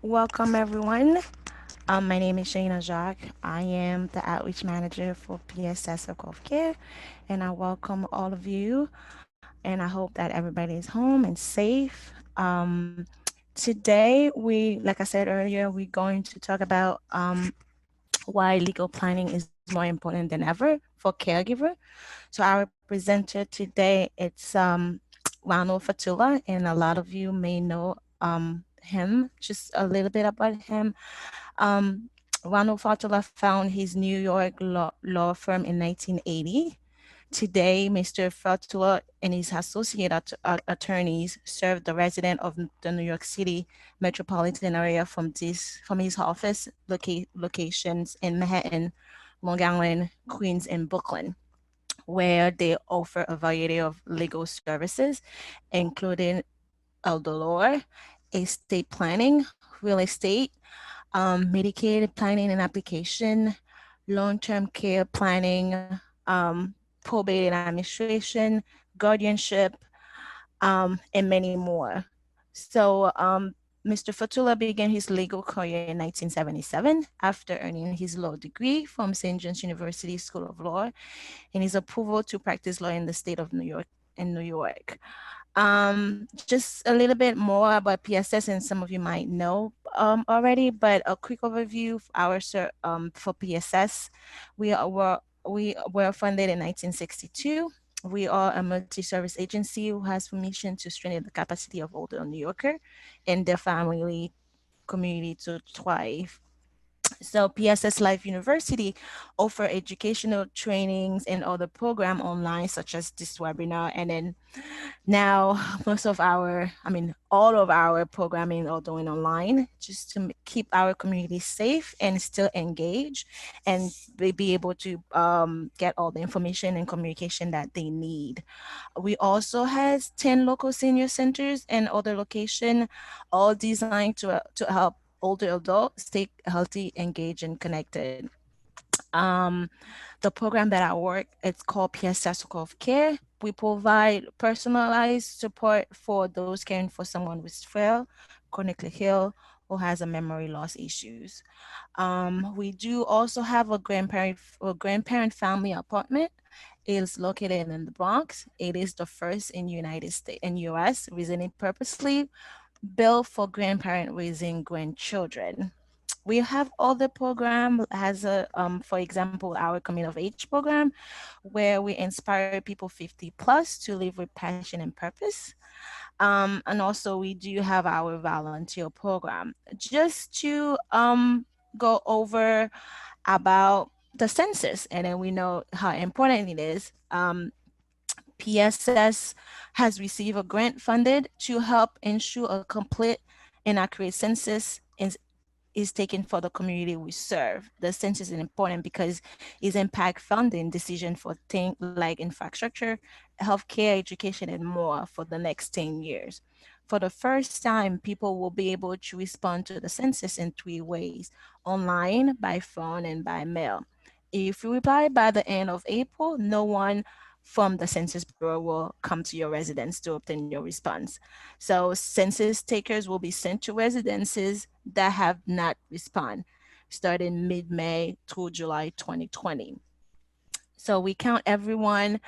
Welcome, everyone. My name is Shayna Jacques. I am the outreach manager for PSS Circle of Care, and I welcome all of you. And I hope that everybody is home and safe. Today, like I said earlier, we're going to talk about why legal planning is more important than ever for caregiver. So our presenter today, it's Ronald Fatoullah, and a lot of you may know him, just a little bit about him. Um, Ronald Fatoullah found his New York law firm in 1980. Today, Mr. Fatoullah and his associate attorneys serve the resident of the New York City metropolitan area from his office locations in Manhattan, Long Island, Queens, and Brooklyn, where they offer a variety of legal services, including elder law, estate planning, real estate, Medicaid planning and application, long-term care planning, probate and administration, guardianship, and many more. So, Mr. Fatula began his legal career in 1977 after earning his law degree from St. John's University School of Law and his approval to practice law in the state of New York in New York. Just a little bit more about PSS, and some of you might know already, but a quick overview of for PSS. We were funded in 1962. We are a multi-service agency who has for mission to strengthen the capacity of older New Yorker and their family community to thrive. So PSS Life University offer educational trainings and other program online, such as this webinar. And then now all of our programming are doing online, just to keep our community safe and still engaged, and be able to get all the information and communication that they need. We also has 10 local senior centers and other location, all designed to help older adults stay healthy, engaged, and connected. Um, the program that I work, it's called PSS Circle of Care. We provide personalized support for those caring for someone who's frail, chronically ill, or has a memory loss issues. We do also have a grandparent family apartment. It is located in the Bronx. It is the first in United States in US, reasoning purposely built for grandparent raising grandchildren. We have other program as for example, our coming of age program, where we inspire people 50 plus to live with passion and purpose. And also we do have our volunteer program, just to go over about the census, and then we know how important it is. PSS has received a grant funded to help ensure a complete and accurate census is taken for the community we serve. The census is important because it impact funding decision for things like infrastructure, healthcare, education, and more for the next 10 years. For the first time, people will be able to respond to the census in three ways: online, by phone, and by mail. If you reply by the end of April, no one from the Census Bureau will come to your residence to obtain your response. So census takers will be sent to residences that have not responded starting mid-May through July 2020. So we count everyone.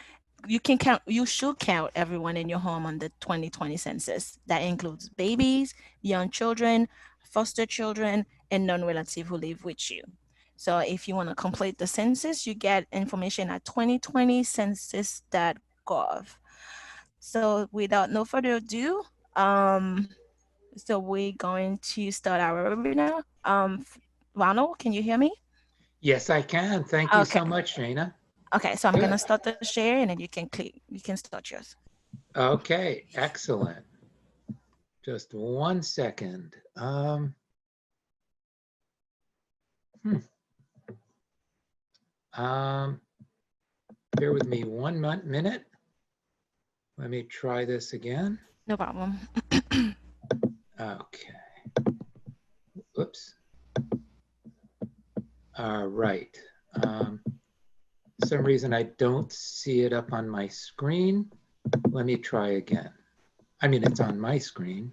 You should count everyone in your home on the 2020 census. That includes babies, young children, foster children, and non-relative who live with you. So if you want to complete the census, you get information at 2020 census.gov. So without no further ado, um, so we're going to start our webinar. Ronald, can you hear me? Yes, I can. Thank you Okay. so much, Shana. Okay, so I'm Good. gonna start the share, and then you can start yours. Okay, excellent. Just 1 second. Hmm. Um, Bear with me minute. Let me try this again. No problem. Okay. Oops. All right. Um, some reason I don't see it up on my screen. Let me try again. I mean, it's on my screen.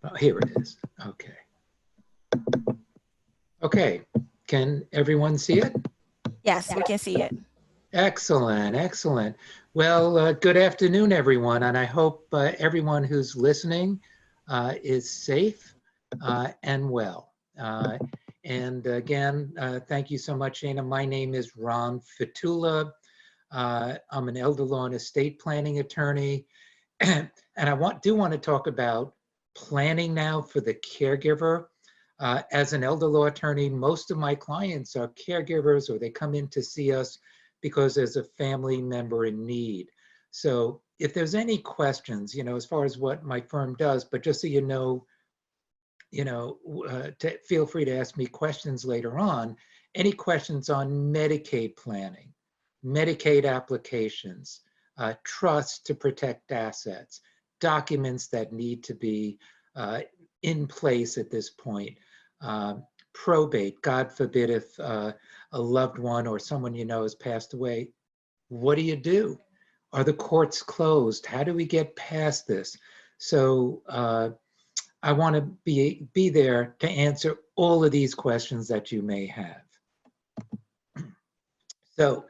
Oh, here it is. Okay. Okay, can everyone see it? Yes, we can see it. Excellent, excellent. Well, good afternoon, everyone, and I hope everyone who's listening is safe and well. And again, thank you so much, Shana. My name is Ron Fatoullah. I'm an elder law and estate planning attorney, and I do want to talk about planning now for the caregiver. As an elder law attorney, most of my clients are caregivers, or they come in to see us because there's a family member in need. So if there's any questions, as far as what my firm does, but just so you know, feel free to ask me questions later on. Any questions on Medicaid planning, Medicaid applications, trusts to protect assets, documents that need to be in place at this point, probate, God forbid if a loved one or someone you know has passed away, what do you do? Are the courts closed? How do we get past this? So I want to be there to answer all of these questions that you may have. So,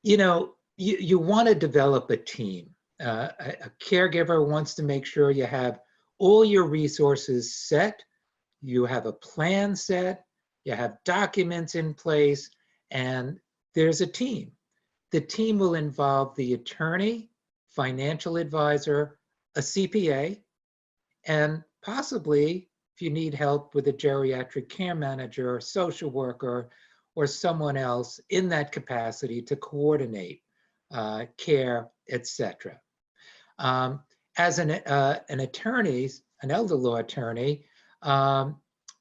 you want to develop a team. A caregiver wants to make sure you have all your resources set, you have a plan set, you have documents in place, and there's a team. The team will involve the attorney, financial advisor, a CPA, and possibly, if you need help with a geriatric care manager, or social worker, or someone else in that capacity to coordinate care, etc. As an attorney, an elder law attorney,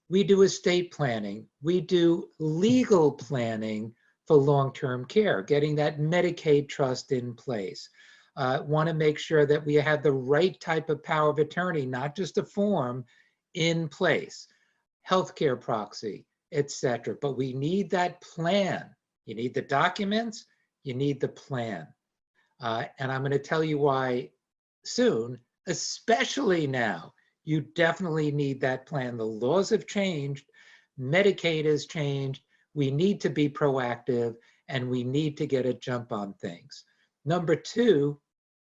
we do estate planning. We do legal planning for long-term care, getting that Medicaid trust in place. Want to make sure that we have the right type of power of attorney, not just a form, in place. Healthcare proxy, etc. But we need that plan. You need the documents, you need the plan. And I'm going to tell you why soon, especially now. You definitely need that plan. The laws have changed, Medicaid has changed. We need to be proactive, and we need to get a jump on things. Number two,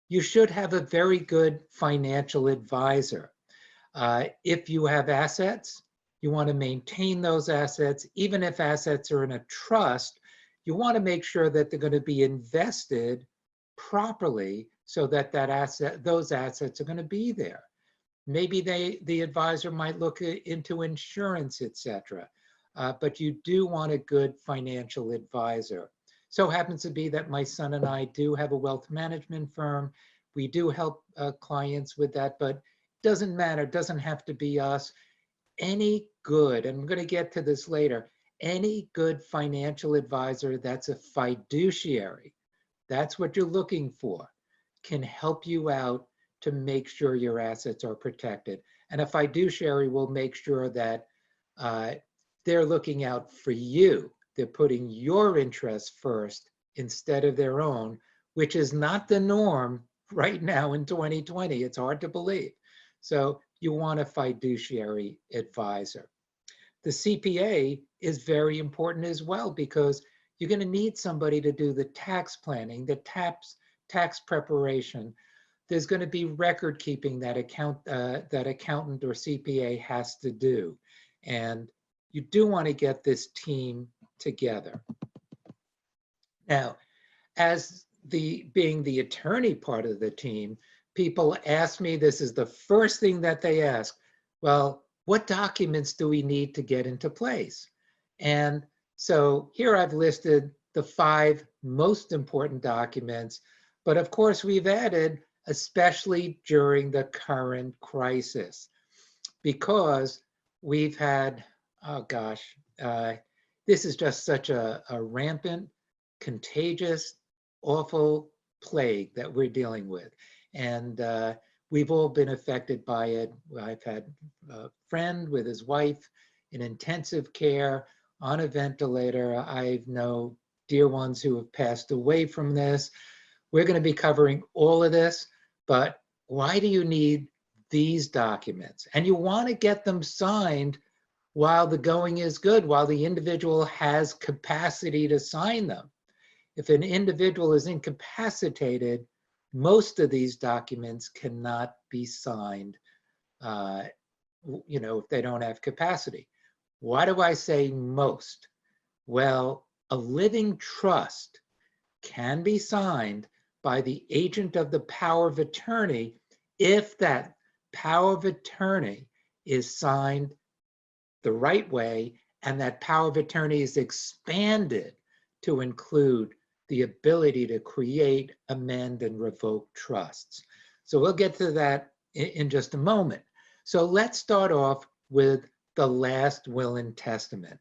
you should have a very good financial advisor. If you have assets, you want to maintain those assets. Even if assets are in a trust, you want to make sure that they're going to be invested properly so that those assets are going to be there. Maybe the advisor might look into insurance, etc. But you do want a good financial advisor. So happens to be that my son and I do have a wealth management firm. We do help clients with that, but it doesn't matter. It doesn't have to be us. Any good, and I'm going to get to this later, any good financial advisor that's a fiduciary, that's what you're looking for, can help you out to make sure your assets are protected. And a fiduciary will make sure that they're looking out for you. They're putting your interests first instead of their own, which is not the norm right now in 2020. It's hard to believe. So you want a fiduciary advisor. The CPA is very important as well, because you're going to need somebody to do the tax planning, the tax preparation. There's going to be record keeping that accountant or CPA has to do. And you do want to get this team together. Now, as being the attorney part of the team, people ask me, this is the first thing that they ask, well, what documents do we need to get into place? And so here I've listed the 5 most important documents, but of course we've added, especially during the current crisis, because we've had, oh gosh, this is just such a rampant, contagious, awful plague that we're dealing with. And we've all been affected by it. I've had a friend with his wife in intensive care on a ventilator. I know dear ones who have passed away from this. We're going to be covering all of this, but why do you need these documents? And you want to get them signed while the going is good, while the individual has capacity to sign them. If an individual is incapacitated, most of these documents cannot be signed, if they don't have capacity. Why do I say most? Well, a living trust can be signed by the agent of the power of attorney if that power of attorney is signed the right way and that power of attorney is expanded to include the ability to create, amend, and revoke trusts. So we'll get to that in just a moment. So let's start off with the last will and testament.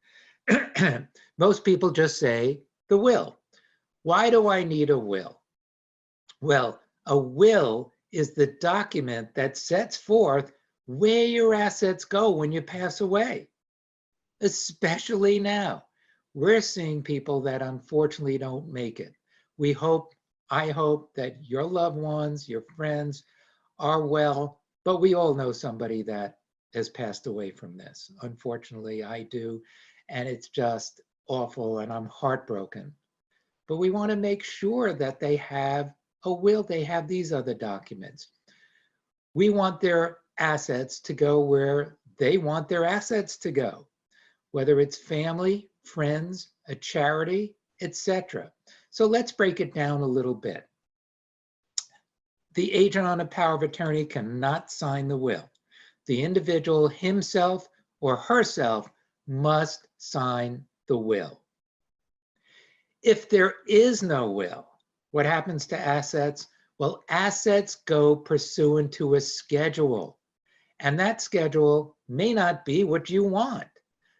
Most people just say the will. Why do I need a will? Well, a will is the document that sets forth where your assets go when you pass away, especially now. We're seeing people that unfortunately don't make it. I hope that your loved ones, your friends are well, but we all know somebody that has passed away from this. Unfortunately, I do, and it's just awful, and I'm heartbroken. But we want to make sure that they have a will, they have these other documents. We want their assets to go where they want their assets to go, whether it's family, friends, a charity, etc. So let's break it down a little bit. The agent on a power of attorney cannot sign the will. The individual himself or herself must sign the will. If there is no will, what happens to assets? Well, assets go pursuant to a schedule, and that schedule may not be what you want.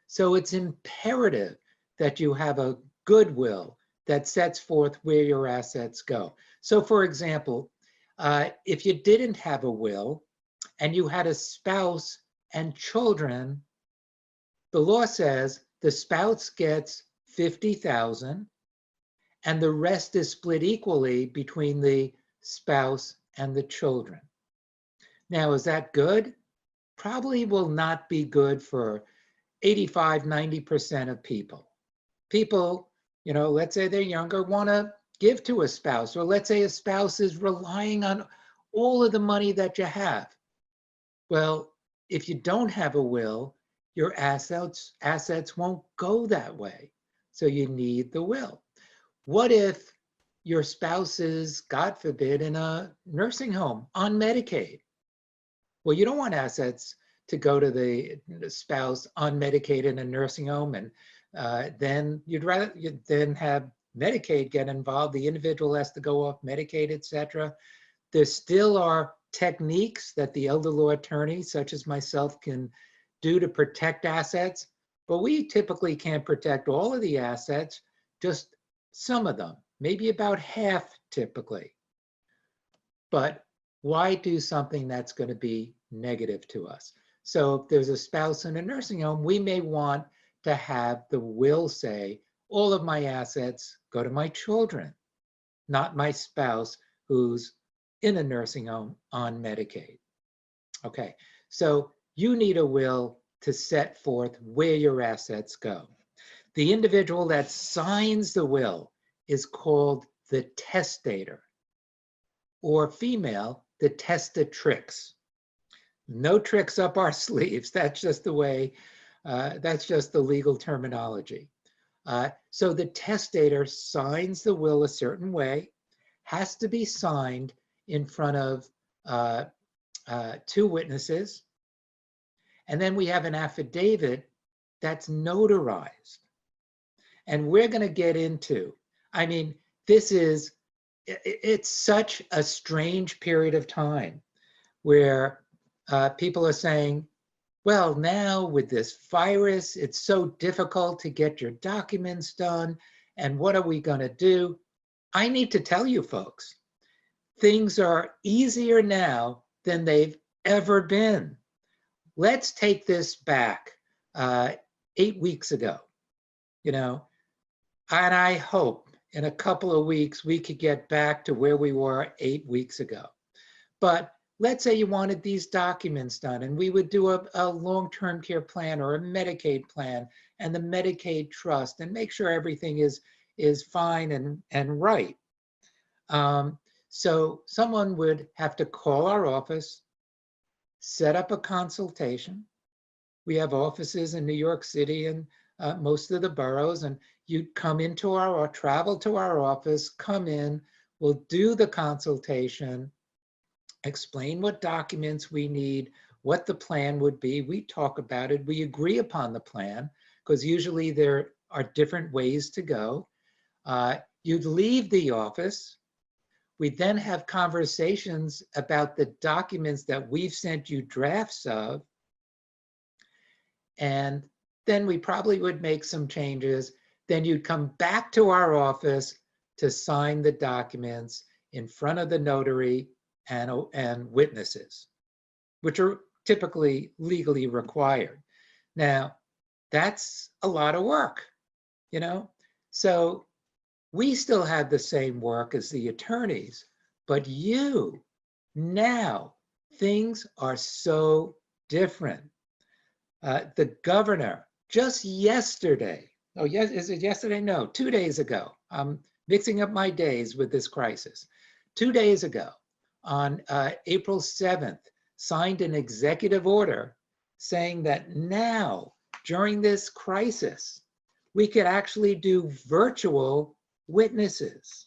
So it's imperative that you have a good will that sets forth where your assets go. So for example, if you didn't have a will and you had a spouse and children, the law says the spouse gets $50,000 and the rest is split equally between the spouse and the children. Now, is that good? Probably will not be good for 85, 90% of people. People, let's say they're younger, want to give to a spouse, or let's say a spouse is relying on all of the money that you have. Well, if you don't have a will, your assets won't go that way. So you need the will. What if your spouse is, God forbid, in a nursing home on Medicaid? Well, you don't want assets to go to the spouse on Medicaid in a nursing home, and then you'd then have Medicaid get involved. The individual has to go off Medicaid, etc. There still are techniques that the elder law attorney, such as myself, can do to protect assets, but we typically can't protect all of the assets, just some of them, maybe about half typically. But why do something that's going to be negative to us? So if there's a spouse in a nursing home, we may want to have the will say, all of my assets go to my children, not my spouse who's in a nursing home on Medicaid. Okay, so you need a will to set forth where your assets go. The individual that signs the will is called the testator, or female, the testatrix. No tricks up our sleeves. That's just the way, that's just the legal terminology. So the testator signs the will a certain way, has to be signed in front of two witnesses. And then we have an affidavit that's notarized. And we're going to get into, it's such a strange period of time where people are saying, well, now with this virus, it's so difficult to get your documents done. And what are we going to do? I need to tell you folks, things are easier now than they've ever been. Let's take this back 8 weeks ago, and I hope in a couple of weeks we could get back to where we were 8 weeks ago. But let's say you wanted these documents done, and we would do a long-term care plan or a Medicaid plan and the Medicaid trust and make sure everything is fine and right. So someone would have to call our office, set up a consultation. We have offices in New York City and most of the boroughs, and you'd come into or travel to our office, come in, we'll do the consultation, explain what documents we need, what the plan would be. We talk about it. We agree upon the plan, because usually there are different ways to go. You'd leave the office. We then have conversations about the documents that we've sent you drafts of. And then we probably would make some changes. Then you'd come back to our office to sign the documents in front of the notary and witnesses, which are typically legally required. Now, that's a lot of work, you know? So we still have the same work as the attorneys, but now, things are so different. The governor just yesterday, oh yes, is it yesterday? No, 2 days ago. I'm mixing up my days with this crisis. 2 days ago, on April 7th, signed an executive order saying that now, during this crisis, we could actually do virtual witnesses.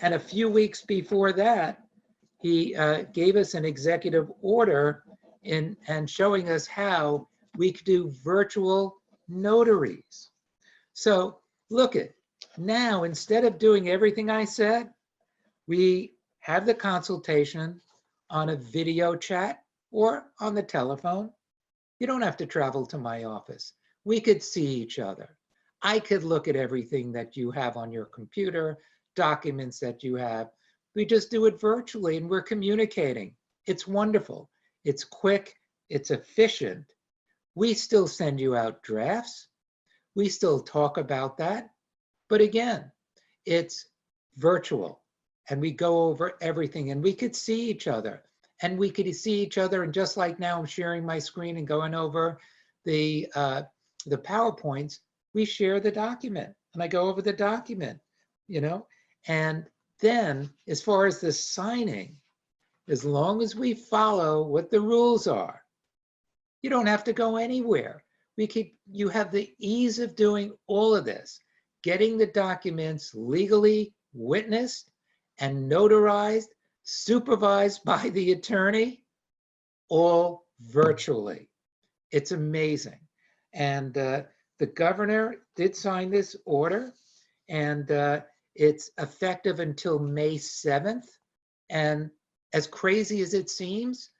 And a few weeks before that, he gave us an executive order and showing us how we could do virtual notaries. So look at now, instead of doing everything I said, we have the consultation on a video chat or on the telephone. You don't have to travel to my office. We could see each other. I could look at everything that you have on your computer, documents that you have. We just do it virtually and we're communicating. It's wonderful. It's quick. It's efficient. We still send you out drafts. We still talk about that. But again, it's virtual and we go over everything and we could see each other. And we could see each other, and just like now I'm sharing my screen and going over the PowerPoints, we share the document and I go over the document, you know? And then as far as the signing, as long as we follow what the rules are, you don't have to go anywhere. You have the ease of doing all of this, getting the documents legally witnessed and notarized, supervised by the attorney, all virtually. It's amazing. And the governor did sign this order, and it's effective until May 7th. And as crazy as it seems,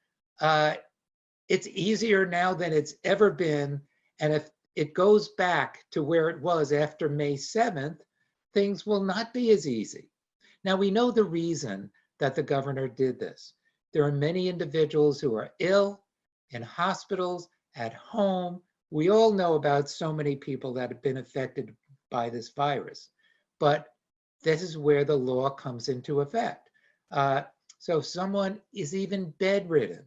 it's easier now than it's ever been. And if it goes back to where it was after May 7th, things will not be as easy. Now, we know the reason that the governor did this. There are many individuals who are ill, in hospitals, at home. We all know about so many people that have been affected by this virus. But this is where the law comes into effect. So if someone is even bedridden,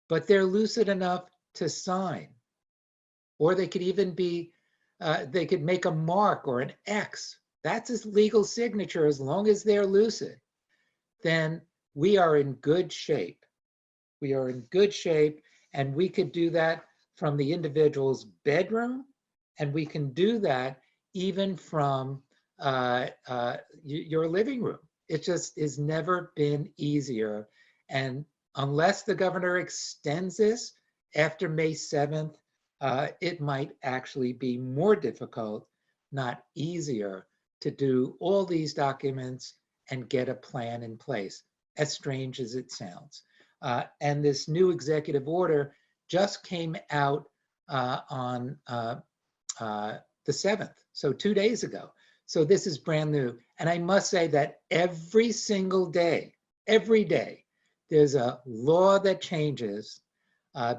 but they're lucid enough to sign, or they could even be, they could make a mark or an X. That's a legal signature as long as they're lucid. Then we are in good shape. We are in good shape, and we could do that from the individual's bedroom, and we can do that even from your living room. It just has never been easier. And unless the governor extends this after May 7th, it might actually be more difficult, not easier, to do all these documents and get a plan in place, as strange as it sounds. And this new executive order just came out on the 7th, so 2 days ago. So this is brand new. And I must say that every single day, every day, there's a law that changes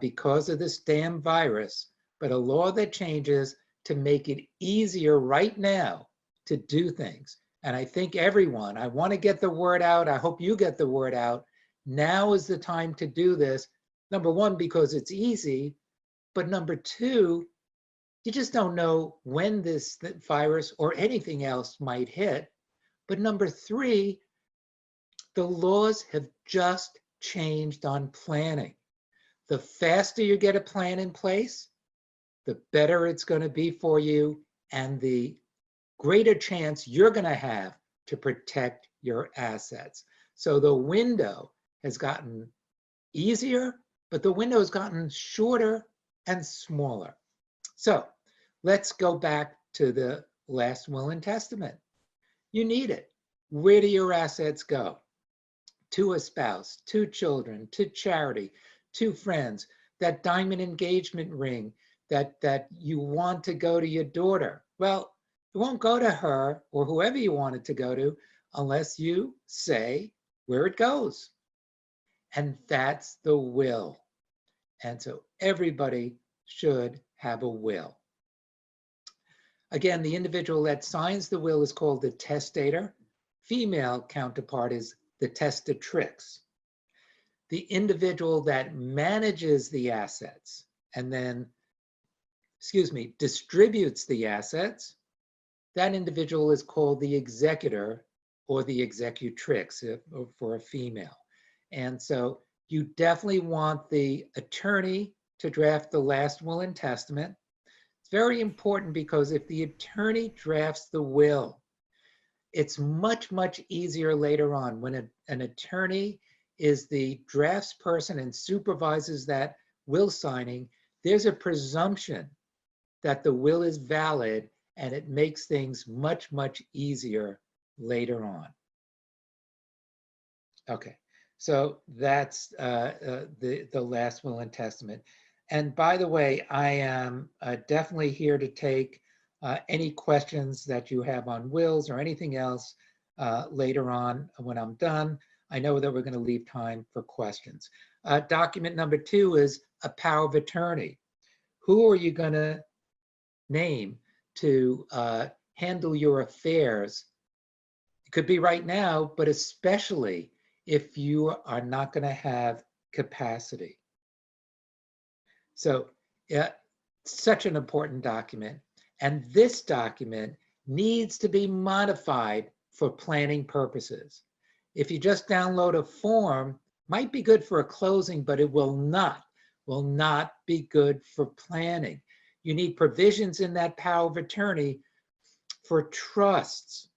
because of this damn virus, but a law that changes to make it easier right now to do things. And I think everyone, I want to get the word out. I hope you get the word out. Now is the time to do this. Number one, because it's easy, but number two, you just don't know when this virus or anything else might hit. But number three, the laws have just changed on planning. The faster you get a plan in place, the better it's going to be for you and the greater chance you're going to have to protect your assets. So the window has gotten easier, but the window has gotten shorter and smaller. So let's go back to the last will and testament. You need it. Where do your assets go? To a spouse, to children, to charity, to friends, that diamond engagement ring that you want to go to your daughter. Well, it won't go to her or whoever you want it to go to unless you say where it goes. And that's the will. And so everybody should have a will. Again, the individual that signs the will is called the testator. Female counterpart is the testatrix. The individual that manages the assets and then, distributes the assets, that individual is called the executor or the executrix for a female. And so you definitely want the attorney to draft the last will and testament. It's very important because if the attorney drafts the will, it's much, much easier later on when an attorney is the drafts person and supervises that will signing. There's a presumption that the will is valid, and it makes things much, much easier later on. Okay, so that's the last will and testament. And by the way, I am definitely here to take any questions that you have on wills or anything else later on when I'm done. I know that we're going to leave time for questions. Document number 2 is a power of attorney. Who are you going to name to handle your affairs? It could be right now, but especially if you are not going to have capacity. So yeah, such an important document. And this document needs to be modified for planning purposes. If you just download a form, might be good for a closing, but it will not be good for planning. You need provisions in that power of attorney for trusts,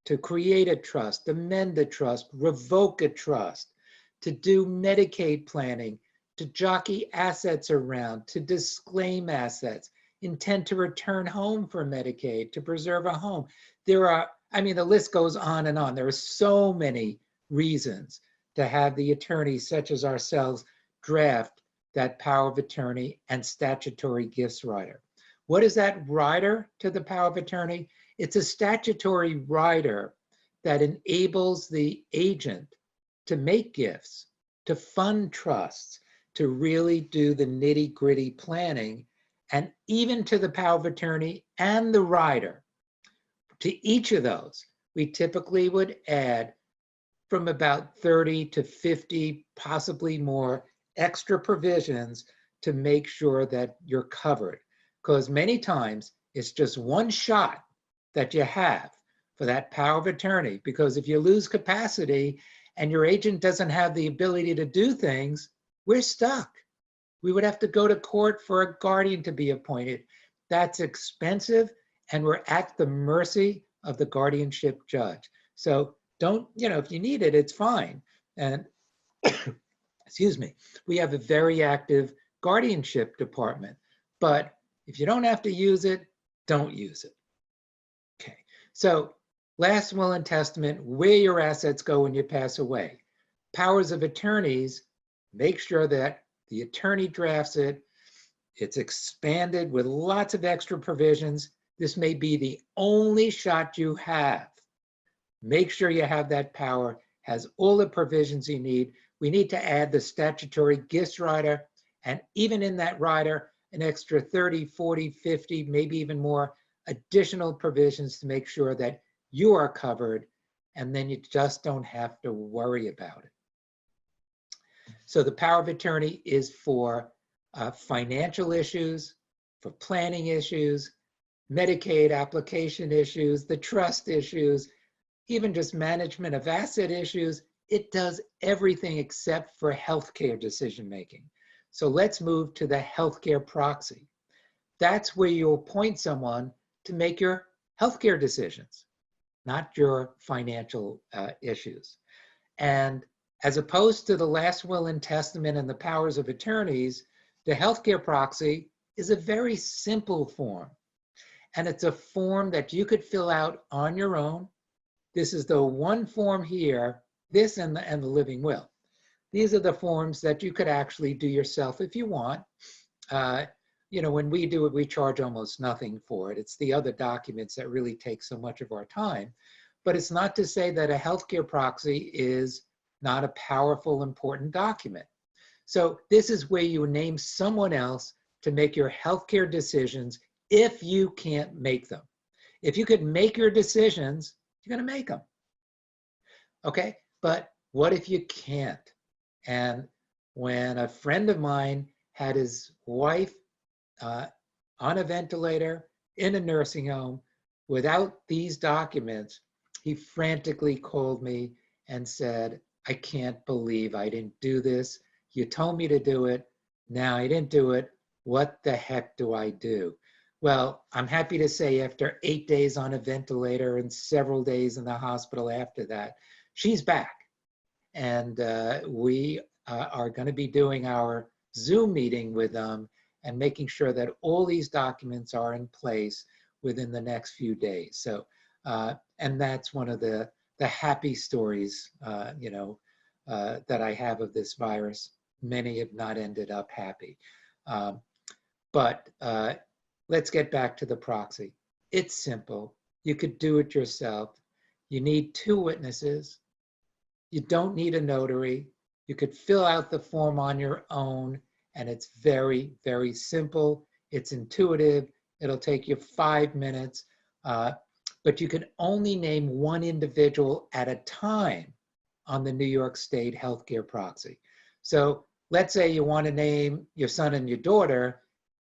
to create a trust, amend a trust, revoke a trust, to do Medicaid planning, to jockey assets around, to disclaim assets, intend to return home for Medicaid, to preserve a home. There are, I mean, the list goes on and on. There are so many reasons to have the attorney, such as ourselves, draft that power of attorney and statutory gifts rider. What is that rider to the power of attorney? It's a statutory rider that enables the agent to make gifts, to fund trusts, to really do the nitty-gritty planning, and even to the power of attorney and the rider. To each of those, we typically would add from about 30 to 50, possibly more, extra provisions to make sure that you're covered. Because many times it's just one shot that you have for that power of attorney. Because if you lose capacity and your agent doesn't have the ability to do things, we're stuck. We would have to go to court for a guardian to be appointed. That's expensive, and we're at the mercy of the guardianship judge. So don't, if you need it, it's fine. And excuse me, we have a very active guardianship department. But if you don't have to use it, don't use it. Okay, so last will and testament, where your assets go when you pass away. Powers of attorneys, make sure that the attorney drafts it. It's expanded with lots of extra provisions. This may be the only shot you have. Make sure you have that power, has all the provisions you need. We need to add the statutory gifts rider, and even in that rider, an extra 30, 40, 50, maybe even more additional provisions to make sure that you are covered, and then you just don't have to worry about it. So the power of attorney is for financial issues, for planning issues, Medicaid application issues, the trust issues, even just management of asset issues. It does everything except for healthcare decision-making. So let's move to the healthcare proxy. That's where you appoint someone to make your healthcare decisions, not your financial issues. And as opposed to the last will and testament and the powers of attorneys, the healthcare proxy is a very simple form. And it's a form that you could fill out on your own. This is the one form here, this and the living will. These are the forms that you could actually do yourself if you want. You know, when we do it, we charge almost nothing for it. It's the other documents that really take so much of our time. But it's not to say that a healthcare proxy is not a powerful, important document. So this is where you name someone else to make your healthcare decisions if you can't make them. If you could make your decisions, you're going to make them. Okay, but what if you can't? And when a friend of mine had his wife on a ventilator in a nursing home without these documents, he frantically called me and said, I can't believe I didn't do this. You told me to do it. Now I didn't do it. What the heck do I do? Well, I'm happy to say after 8 days on a ventilator and several days in the hospital after that, she's back. And we are going to be doing our Zoom meeting with them and making sure that all these documents are in place within the next few days. So, and that's one of the happy stories, you know, that I have of this virus. Many have not ended up happy. But let's get back to the proxy. It's simple. You could do it yourself. You need 2 witnesses. You don't need a notary. You could fill out the form on your own, and it's very, very simple. It's intuitive. It'll take you 5 minutes, but you can only name one individual at a time on the New York State healthcare proxy. So let's say you want to name your son and your daughter.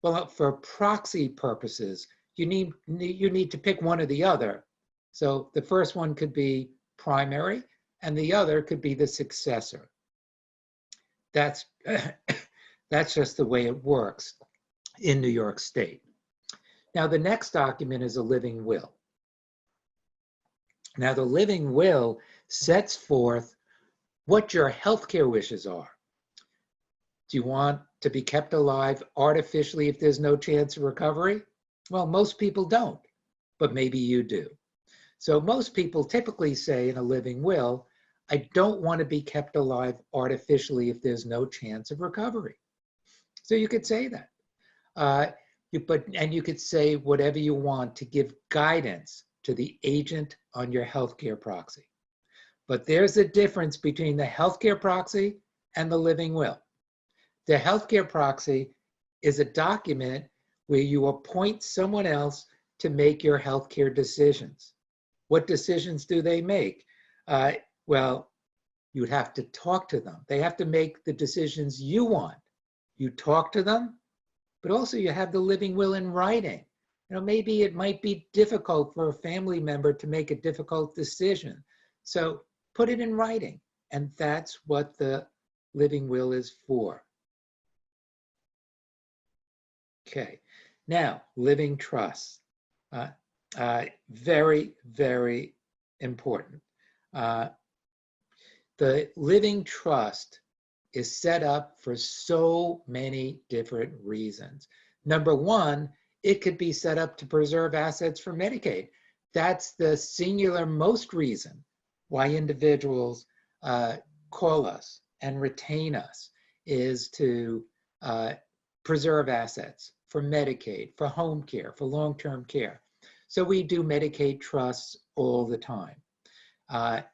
Well, for proxy purposes, you need to pick one or the other. So the first one could be primary, and the other could be the successor. That's that's just the way it works in New York State. Now, the next document is a living will. Now, the living will sets forth what your healthcare wishes are. Do you want to be kept alive artificially if there's no chance of recovery? Well, most people don't, but maybe you do. So most people typically say in a living will, I don't want to be kept alive artificially if there's no chance of recovery. So you could say that. And you could say whatever you want to give guidance to the agent on your healthcare proxy. But there's a difference between the healthcare proxy and the living will. The healthcare proxy is a document where you appoint someone else to make your healthcare decisions. What decisions do they make? Well, you'd have to talk to them. They have to make the decisions you want. You talk to them, but also you have the living will in writing. You know, maybe it might be difficult for a family member to make a difficult decision. So put it in writing, and that's what the living will is for. Okay, now living trust. Very, very important. The living trust is set up for so many different reasons. Number one, it could be set up to preserve assets for Medicaid. That's the singular most reason why individuals call us and retain us, is to preserve assets for Medicaid, for home care, for long-term care. So we do Medicaid trusts all the time.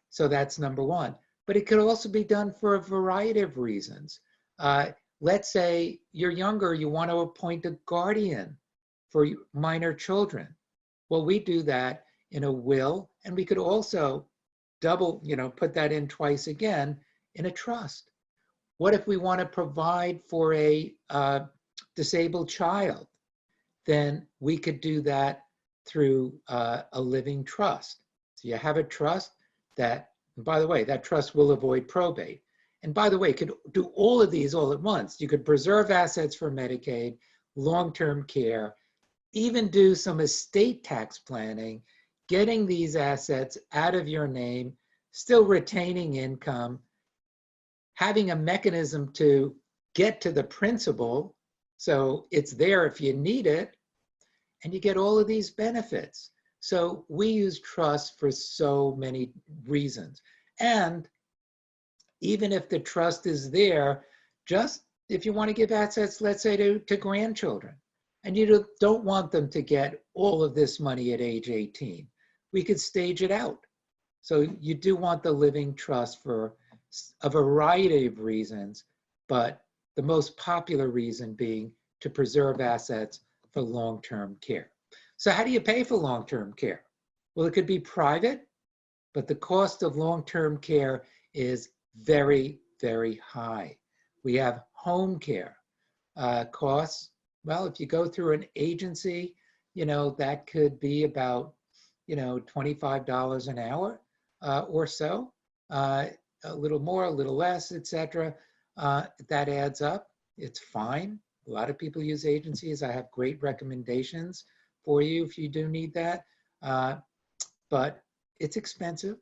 So that's number one. But it could also be done for a variety of reasons. Let's say you're younger, you want to appoint a guardian for minor children. Well, we do that in a will, and we could also double, put that in twice again in a trust. What if we want to provide for a disabled child? Then we could do that through a living trust. So you have a trust that, and by the way, that trust will avoid probate. And by the way, could do all of these all at once. You could preserve assets for Medicaid, long-term care, even do some estate tax planning, getting these assets out of your name, still retaining income, having a mechanism to get to the principal, so it's there if you need it, and you get all of these benefits. So we use trust for so many reasons. And even if the trust is there, just if you want to give assets, let's say to grandchildren, and you don't want them to get all of this money at age 18, we could stage it out. So you do want the living trust for a variety of reasons, but the most popular reason being to preserve assets for long-term care. So how do you pay for long-term care? Well, it could be private, but the cost of long-term care is very, very high. We have home care costs. Well, if you go through an agency, that could be about, $25 an hour or so, a little more, a little less, etc. That adds up. It's fine. A lot of people use agencies. I have great recommendations for you if you do need that. But it's expensive.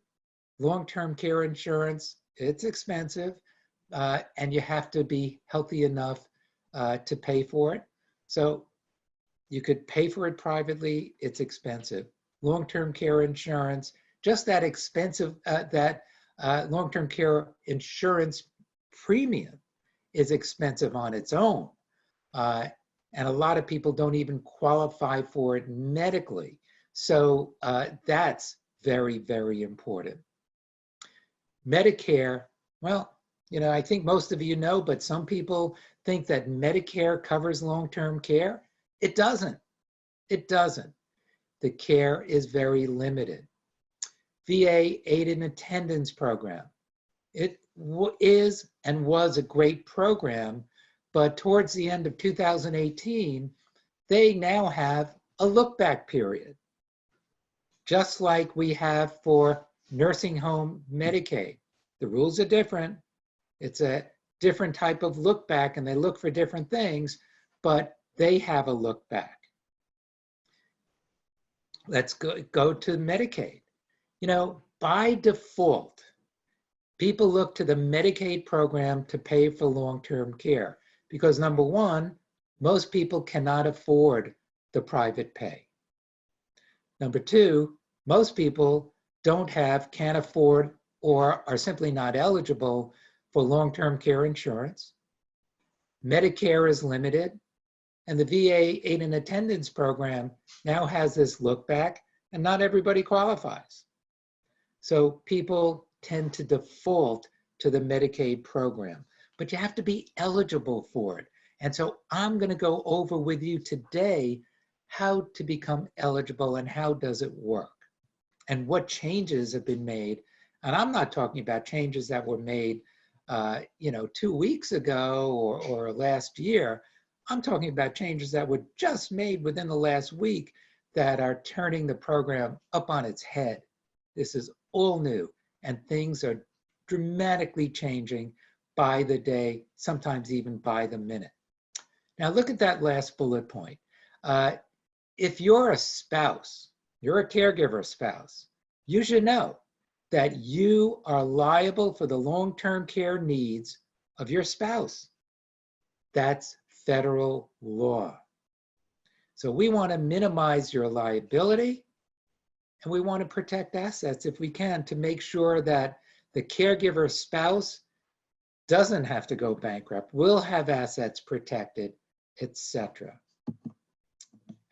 Long-term care insurance, it's expensive. And you have to be healthy enough to pay for it. So you could pay for it privately, it's expensive. Long-term care insurance, just that expensive, long-term care insurance premium is expensive on its own. And a lot of people don't even qualify for it medically. So that's very, very important. Medicare, well, I think most of you know, but some people think that Medicare covers long-term care. It doesn't. It doesn't. The care is very limited. VA aid and attendance program. It is and was a great program, but towards the end of 2018, they now have a look-back period, just like we have for nursing home Medicaid. The rules are different. It's a different type of look back, and they look for different things, but they have a look back. Let's go to Medicaid. By default, people look to the Medicaid program to pay for long-term care because, number one, most people cannot afford the private pay. Number two, most people can't afford or are simply not eligible for long-term care insurance. Medicare is limited, and the VA aid and attendance program now has this look back, and not everybody qualifies. So people tend to default to the Medicaid program, but you have to be eligible for it. And so I'm going to go over with you today how to become eligible and how does it work and what changes have been made. And I'm not talking about changes that were made 2 weeks ago or last year. I'm talking about changes that were just made within the last week that are turning the program up on its head. This is all new, and things are dramatically changing by the day, sometimes even by the minute. Now look at that last bullet point. If you're a spouse, you're a caregiver spouse, you should know that you are liable for the long-term care needs of your spouse. That's federal law. So we want to minimize your liability, and we want to protect assets if we can to make sure that the caregiver spouse doesn't have to go bankrupt, will have assets protected, etc.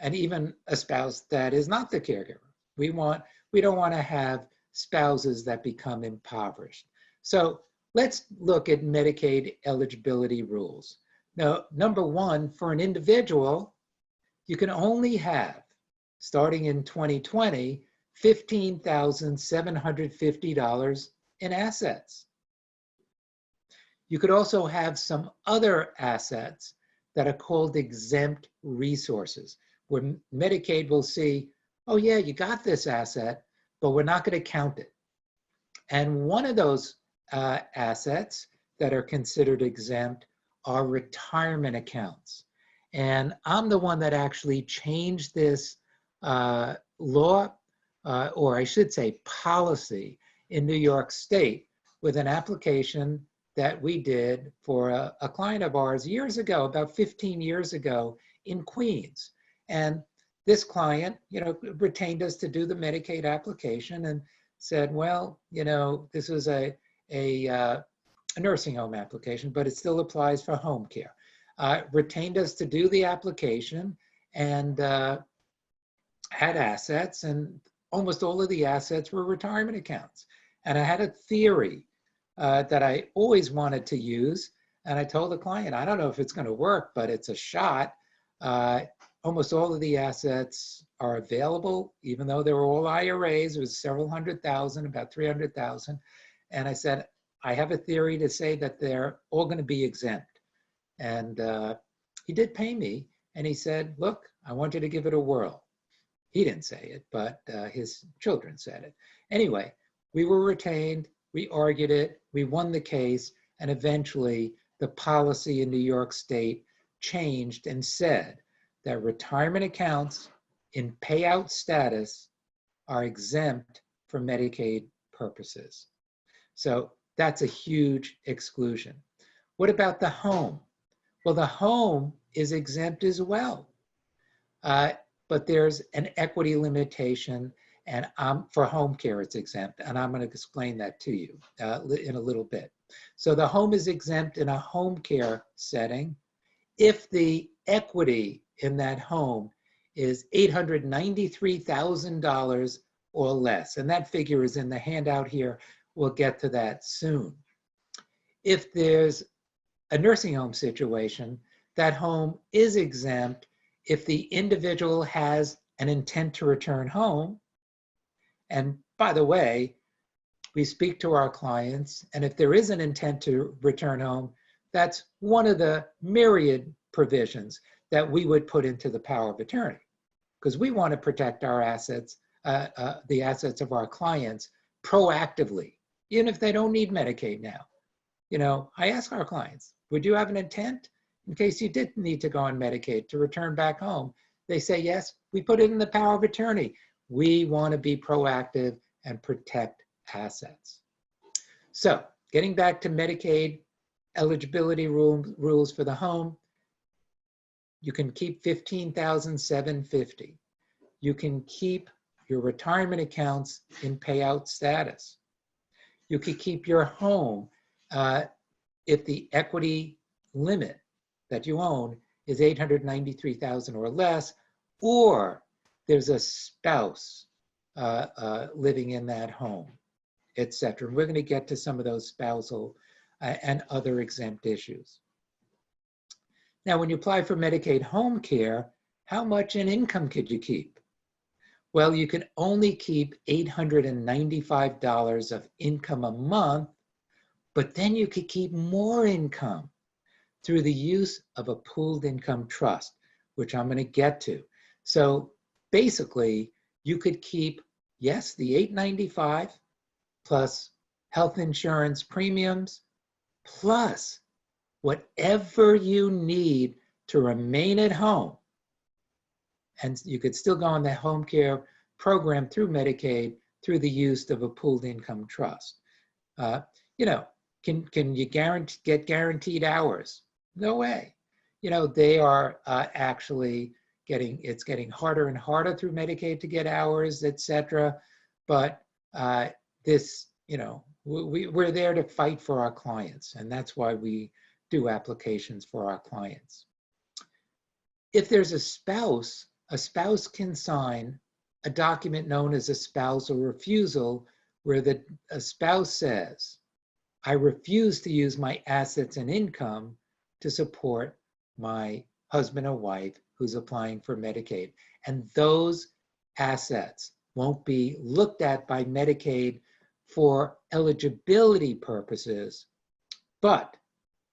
And even a spouse that is not the caregiver. We don't want to have spouses that become impoverished. So let's look at Medicaid eligibility rules. Now, number one, for an individual, you can only have, starting in 2020, $15,750 in assets. You could also have some other assets that are called exempt resources, where Medicaid will see, oh yeah, you got this asset, but we're not going to count it. And one of those assets that are considered exempt are retirement accounts. And I'm the one that actually changed this law, or I should say policy, in New York State with an application that we did for a client of ours years ago, about 15 years ago in Queens. And this client, retained us to do the Medicaid application and said, well, this is a nursing home application, but it still applies for home care. Retained us to do the application and had assets, and almost all of the assets were retirement accounts. And I had a theory that I always wanted to use. And I told the client, I don't know if it's going to work, but it's a shot. Almost all of the assets are available, even though they were all IRAs. It was several hundred thousand, about 300,000. And I said, I have a theory to say that they're all going to be exempt. And he did pay me. And he said, look, I want you to give it a whirl. He didn't say it, but his children said it. Anyway, we were retained. We argued it. We won the case. And eventually, the policy in New York State changed and said that retirement accounts in payout status are exempt for Medicaid purposes. So that's a huge exclusion. What about the home? Well, the home is exempt as well. But there's an equity limitation, and for home care, it's exempt. And I'm going to explain that to you in a little bit. So the home is exempt in a home care setting if the equity in that home is $893,000 or less. And that figure is in the handout here. We'll get to that soon. If there's a nursing home situation, that home is exempt if the individual has an intent to return home. And by the way, we speak to our clients, and if there is an intent to return home, that's one of the myriad provisions that we would put into the power of attorney, because we want to protect our assets, the assets of our clients proactively, even if they don't need Medicaid now. I ask our clients, would you have an intent in case you did need to go on Medicaid to return back home? They say, yes, we put it in the power of attorney. We want to be proactive and protect assets. So getting back to Medicaid eligibility rules for the home, you can keep $15,750. You can keep your retirement accounts in payout status. You could keep your home if the equity limit that you own is $893,000 or less, or there's a spouse living in that home, etc. And we're going to get to some of those spousal and other exempt issues. Now, when you apply for Medicaid home care, how much in income could you keep? Well, you can only keep $895 of income a month, but then you could keep more income through the use of a pooled income trust, which I'm going to get to. So basically, you could keep, yes, the $895 plus health insurance premiums, plus whatever you need to remain at home. And you could still go on the home care program through Medicaid through the use of a pooled income trust. Can you get guaranteed hours? No way. They are actually it's getting harder and harder through Medicaid to get hours, et cetera. But we're there to fight for our clients, and that's why we do applications for our clients. If there's a spouse can sign a document known as a spousal refusal, where a spouse says, I refuse to use my assets and income to support my husband or wife who's applying for Medicaid. And those assets won't be looked at by Medicaid for eligibility purposes, but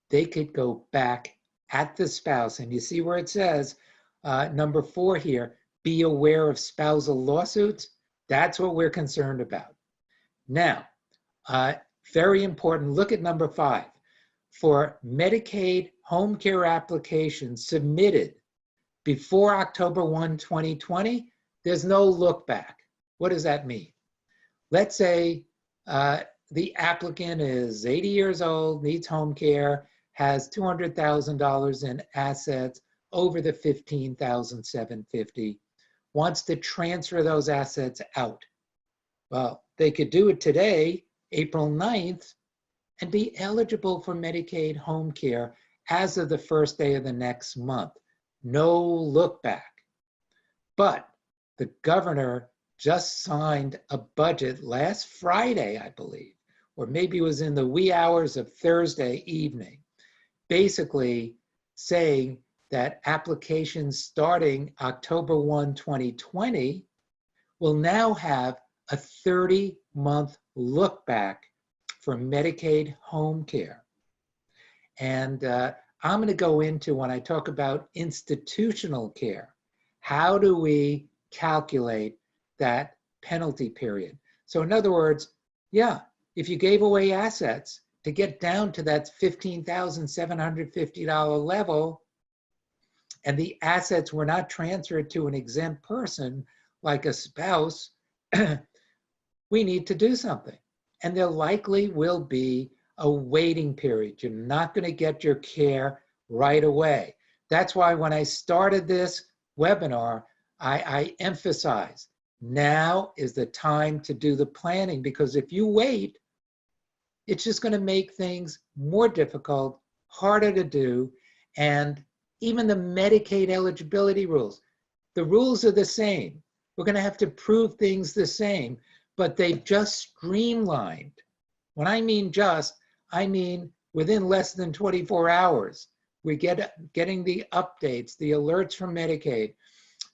they could go back at the spouse. And you see where it says, number 4 here, be aware of spousal lawsuits. That's what we're concerned about. Now, very important, look at number 5. For Medicaid home care applications submitted before October 1, 2020, there's no look back. What does that mean? Let's say the applicant is 80 years old, needs home care, has $200,000 in assets over the $15,750, wants to transfer those assets out. Well, they could do it today, April 9th, and be eligible for Medicaid home care as of the first day of the next month. No look back. But the governor just signed a budget last Friday, I believe, or maybe it was in the wee hours of Thursday evening, basically saying that applications starting October 1, 2020 will now have a 30-month look back for Medicaid home care. And I'm going to go into, when I talk about institutional care, how do we calculate that penalty period? So in other words, yeah, if you gave away assets to get down to that $15,750 level, and the assets were not transferred to an exempt person like a spouse, we need to do something. And there likely will be a waiting period. You're not going to get your care right away. That's why when I started this webinar, I emphasized now is the time to do the planning, because if you wait, it's just going to make things more difficult, harder to do. And even the Medicaid eligibility rules, the rules are the same. We're going to have to prove things the same, but they've just streamlined. When I mean just, I mean within less than 24 hours, we're getting the updates, the alerts from Medicaid,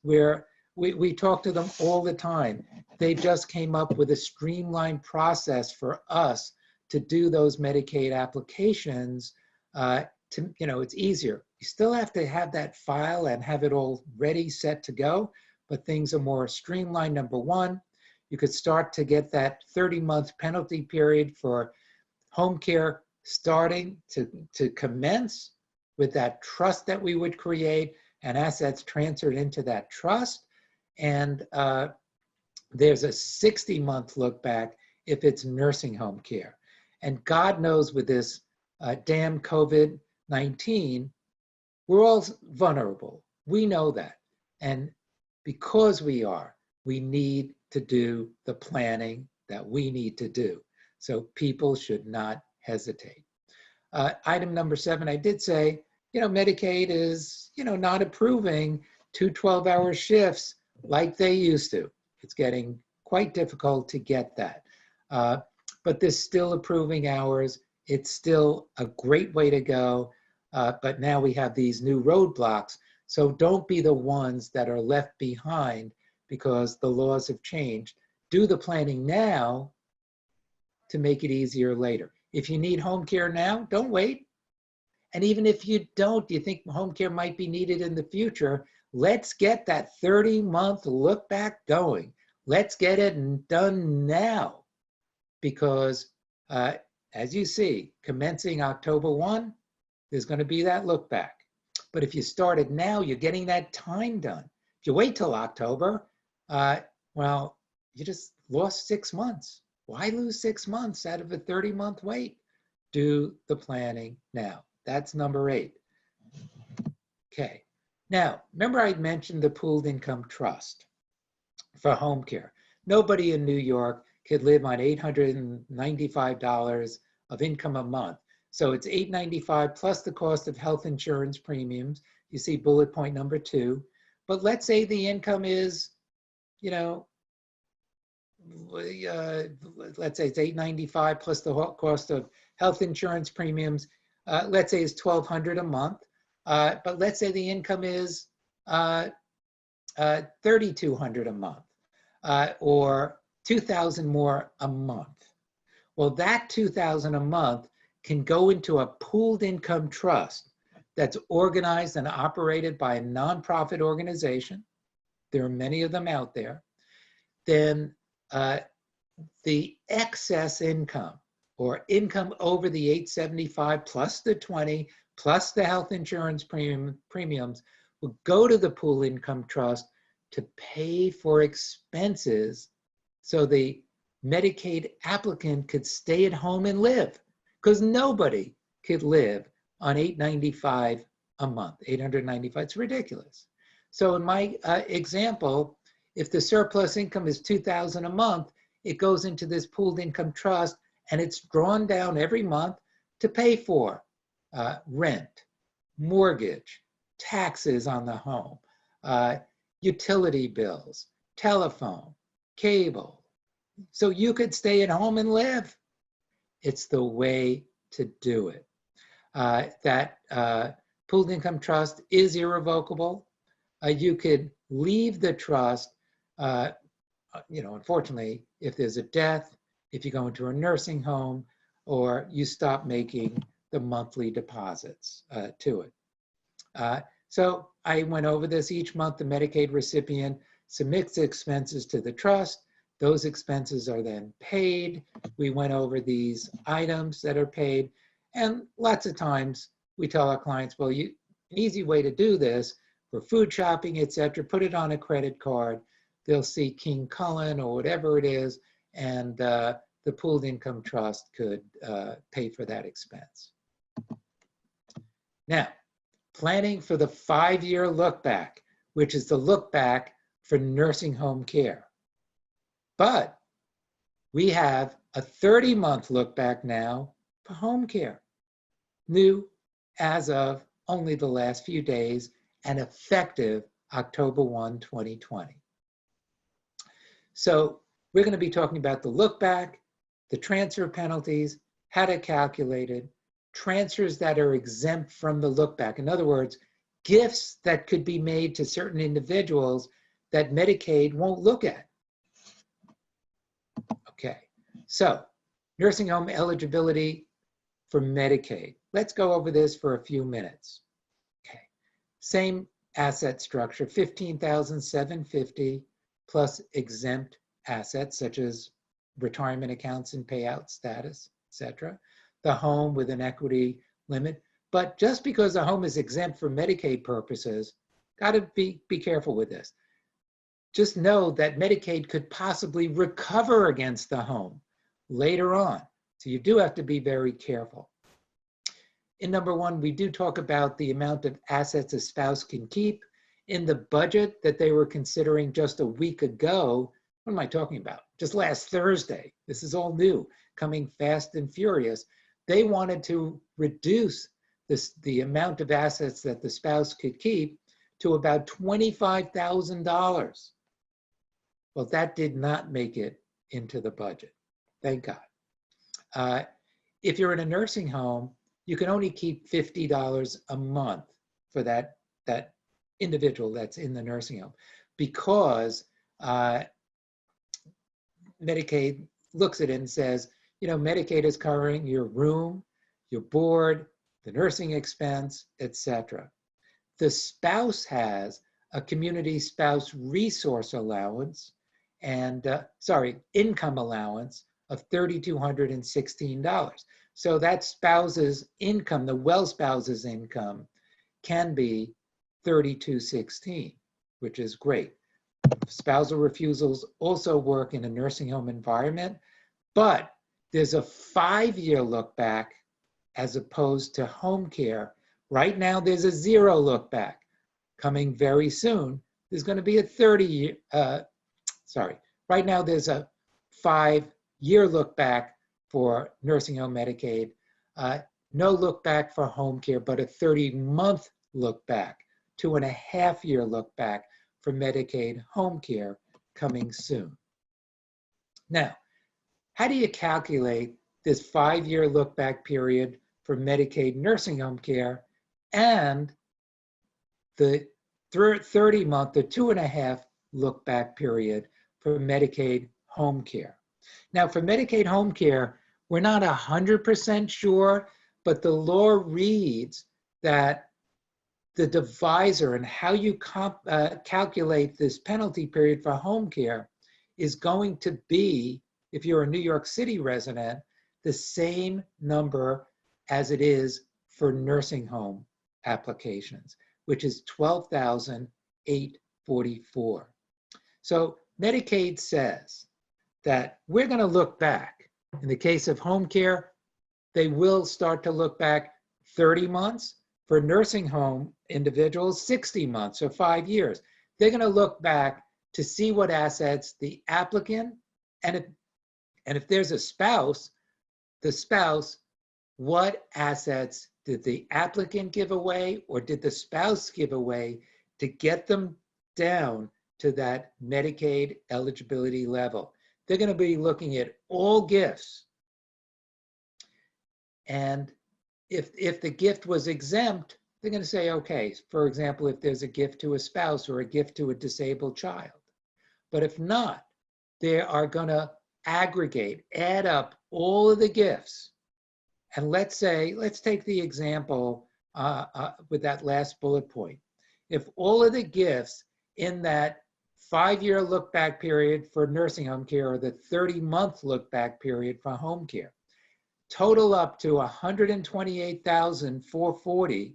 where we talk to them all the time. They just came up with a streamlined process for us to do those Medicaid applications. It's easier. You still have to have that file and have it all ready, set to go, but things are more streamlined. Number 1, you could start to get that 30-month penalty period for home care starting to commence with that trust that we would create and assets transferred into that trust. And there's a 60-month look back if it's nursing home care. And God knows with this damn COVID-19, we're all vulnerable. We know that. And because we need to do the planning that we need to do. So people should not hesitate. Item number 7, I did say, Medicaid is, not approving 2 12-hour shifts like they used to. It's getting quite difficult to get that. But there's still approving hours. It's still a great way to go. But now we have these new roadblocks. So don't be the ones that are left behind because the laws have changed. Do the planning now to make it easier later. If you need home care now, don't wait. And even if you don't, you think home care might be needed in the future, let's get that 30-month look back going. Let's get it done now. Because as you see, commencing October 1, there's going to be that look back. But if you started now, you're getting that time done. If you wait till October, well, you just lost 6 months. Why lose 6 months out of a 30-month wait? Do the planning now. That's number 8. Okay. Now, remember I mentioned the pooled income trust for home care. Nobody in New York could live on $895 of income a month. So it's $895 plus the cost of health insurance premiums. You see bullet point number 2. But let's say the income is, let's say it's $895 plus the cost of health insurance premiums. Let's say it's $1,200 a month. But let's say the income is $3,200 a month, or $2,000 more a month. Well, that $2,000 a month can go into a pooled income trust that's organized and operated by a nonprofit organization, there are many of them out there, then the excess income or income over the 875 plus the 20 plus the health insurance premiums will go to the pool income trust to pay for expenses so the Medicaid applicant could stay at home and live, because nobody could live on $895 a month, $895, it's ridiculous. So in my example, if the surplus income is $2,000 a month, it goes into this pooled income trust and it's drawn down every month to pay for rent, mortgage, taxes on the home, utility bills, telephone, cable. So you could stay at home and live. It's the way to do it. That pooled income trust is irrevocable. You could leave the trust, unfortunately, if there's a death, if you go into a nursing home, or you stop making the monthly deposits to it. So I went over this. Each month, the Medicaid recipient submits expenses to the trust. Those expenses are then paid. We went over these items that are paid. And lots of times we tell our clients, well, an easy way to do this for food shopping, et cetera, put it on a credit card. They'll see King Cullen or whatever it is, and the pooled income trust could pay for that expense. Now, planning for the 5-year look back, which is the look back for nursing home care. But we have a 30-month look back now for home care, new as of only the last few days and effective October 1, 2020. So we're going to be talking about the look back, the transfer penalties, how to calculate it, transfers that are exempt from the look back. In other words, gifts that could be made to certain individuals that Medicaid won't look at. Okay, so nursing home eligibility for Medicaid. Let's go over this for a few minutes. Okay, same asset structure, $15,750 plus exempt assets such as retirement accounts and payout status, etc. The home with an equity limit. But just because the home is exempt for Medicaid purposes, got to be careful with this. Just know that Medicaid could possibly recover against the home later on. So you do have to be very careful. In number one, we do talk about the amount of assets a spouse can keep. In the budget that they were considering just a week ago, what am I talking about? Just last Thursday, this is all new, coming fast and furious. They wanted to reduce the amount of assets that the spouse could keep to about $25,000. Well, that did not make it into the budget, thank God. If you're in a nursing home, you can only keep $50 a month for that individual that's in the nursing home, because Medicaid looks at it and says, Medicaid is covering your room, your board, the nursing expense, etc. The spouse has a community spouse resource allowance and, income allowance of $3,216. So that spouse's income, the well spouse's income, can be $3,216, which is great. Spousal refusals also work in a nursing home environment, but there's a 5-year look back as opposed to home care. Right now, there's a 0 look back. Coming very soon, there's going to be a 30-year, right now there's a 5-year look back for nursing home Medicaid. No look back for home care, but a 30-month look back, 2.5-year look back for Medicaid home care coming soon. Now, how do you calculate this 5-year look back period for Medicaid nursing home care and the 30-month, the 2.5 look back period for Medicaid home care? Now, for Medicaid home care, we're not 100% sure but the law reads that the divisor and how you calculate this penalty period for home care is going to be, if you're a New York City resident, the same number as it is for nursing home applications, which is $12,844. So Medicaid says that we're going to look back. In the case of home care, they will start to look back 30 months. For nursing home individuals, 60 months or 5 years. They're going to look back to see what assets the applicant, and if there's a spouse, the spouse, what assets did the applicant give away or did the spouse give away to get them down to that Medicaid eligibility level. They're going to be looking at all gifts. And if the gift was exempt, they're going to say, okay, for example, if there's a gift to a spouse or a gift to a disabled child. But if not, they are going to aggregate, add up all of the gifts. And let's take the example with that last bullet point. If all of the gifts in that 5-year look-back period for nursing home care or the 30-month look-back period for home care total up to $128,440,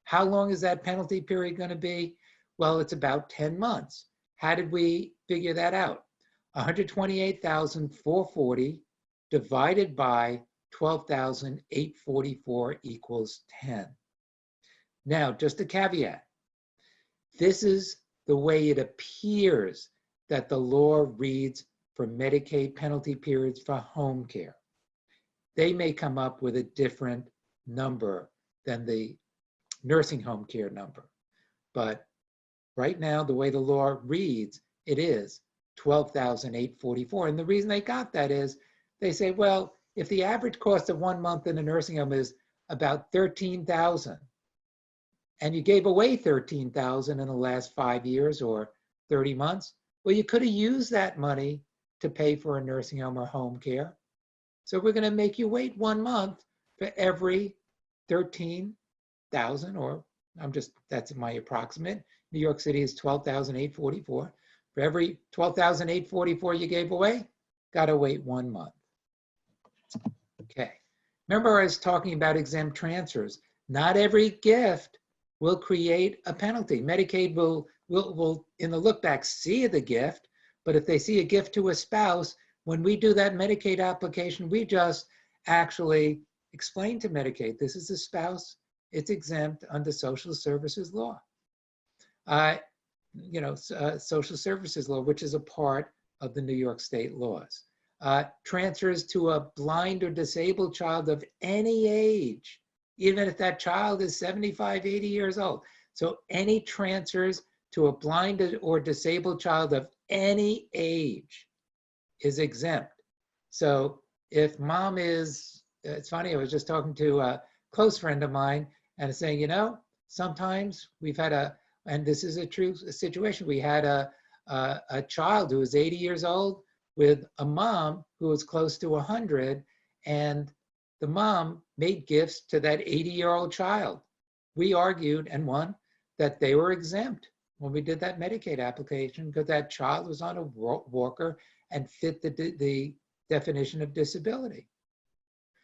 how long is that penalty period going to be? Well, it's about 10 months. How did we figure that out? $128,440 divided by 12,844 equals 10. Now, just a caveat. This is the way it appears that the law reads for Medicaid penalty periods for home care. They may come up with a different number than the nursing home care number. But right now, the way the law reads, it is 12,844. And the reason they got that is they say, well, if the average cost of 1 month in a nursing home is about $13,000, and you gave away $13,000 in the last 5 years or 30 months, well, you could have used that money to pay for a nursing home or home care. So we're going to make you wait 1 month for every 13,000, or that's my approximate. New York City is 12,844. For every 12,844 you gave away, got to wait 1 month. Okay. Remember I was talking about exempt transfers. Not every gift will create a penalty. Medicaid will in the look back see the gift, but if they see a gift to a spouse, when we do that Medicaid application, we just actually explain to Medicaid, this is a spouse, it's exempt under social services law. Social services law, which is a part of the New York state laws. Transfers to a blind or disabled child of any age, even if that child is 75, 80 years old. So any transfers to a blind or disabled child of any age is exempt. So if mom is, it's funny, I was just talking to a close friend of mine and saying, sometimes we've had and this is a true situation, we had a child who was 80 years old with a mom who was close to 100, and the mom made gifts to that 80-year-old child. We argued and won that they were exempt when we did that Medicaid application because that child was on a walker and fit the definition of disability.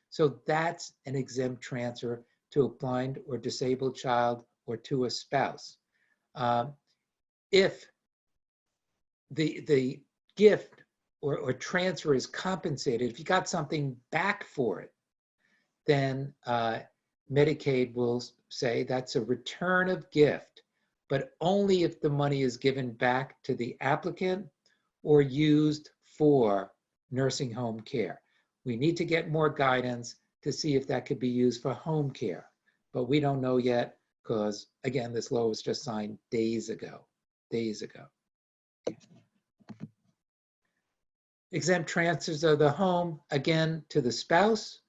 So that's an exempt transfer to a blind or disabled child or to a spouse. If the gift or transfer is compensated, if you got something back for it, then Medicaid will say that's a return of gift, but only if the money is given back to the applicant or used for nursing home care. We need to get more guidance to see if that could be used for home care, but we don't know yet because, again, this law was just signed days ago. Exempt transfers of the home, again, to the spouse,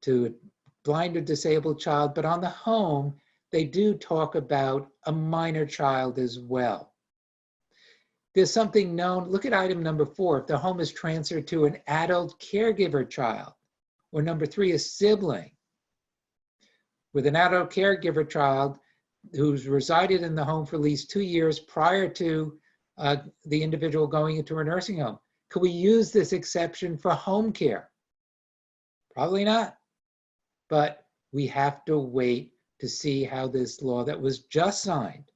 to a blind or disabled child, but on the home, they do talk about a minor child as well. There's something known, look at item number 4, if the home is transferred to an adult caregiver child, or number 3, a sibling. with an adult caregiver child who's resided in the home for at least 2 years prior to the individual going into a nursing home. Could we use this exception for home care? Probably not. But we have to wait to see how this law that was just signed